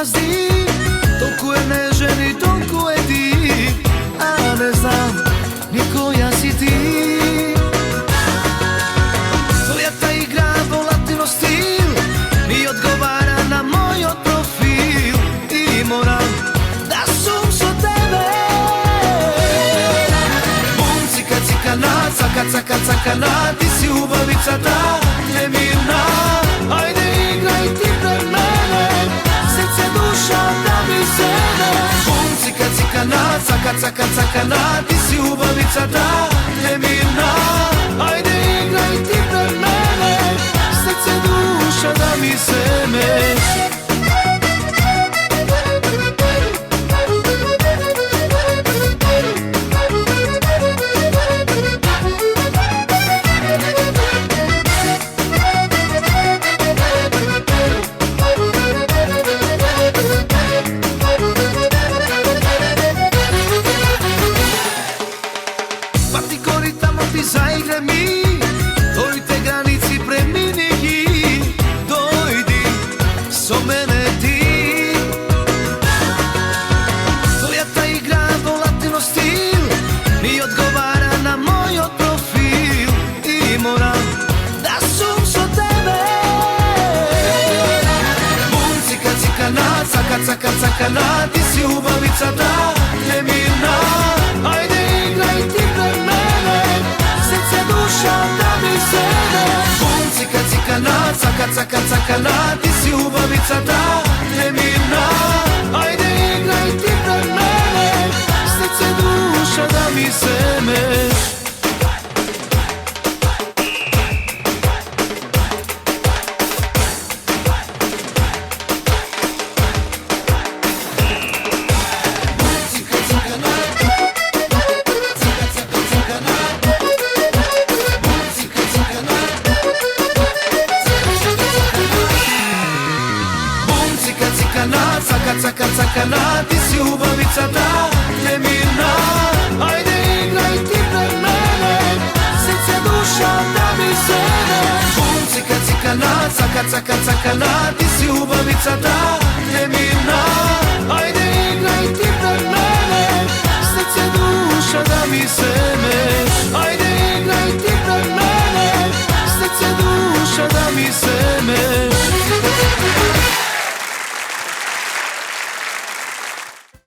mazdi, toliko je nežen i toliko je div, a ne znam ni koja si ti. Tvoja ta igra, volatilo stil, mi odgovara na moj profil i moram da sum so tebe. Bum, cika, cika, na, caka, caka, caka, na, ti si ubavica ta nemirna. Ajde igraj ti pred mene, srce, duša da mi sene. Bum, cika, cika, na, caka, caka, caka, na, ti si ubavica ta nemirna. Ajde igraj ti pred mene, srce, duša da mi sene. Zaigre mi, tvojte granici premini ih, dojdi so mene ti. Tvoja ta igra, volatilo stil, mi odgovara na moj profil i moram da sum so tebe. Bum, cika, cika, na, caka, caka, caka, na, ti si ubavica ta nemirna. Ajde igraj ti pred mene, srce, duša da mi sene. Bum, cika, cika, na, caka, caka, caka, na, ti si ubavica ta nemirna. Ajde igraj ti pred mene, srce, duša da mi sene. Caka, caka, caka, na, ti si ubavica ta nemirna. Ajde igraj ti pred mene, srce, duša da mi sene. Bum, cika, cika, na, caka, caka, caka, na, ti si ubavica ta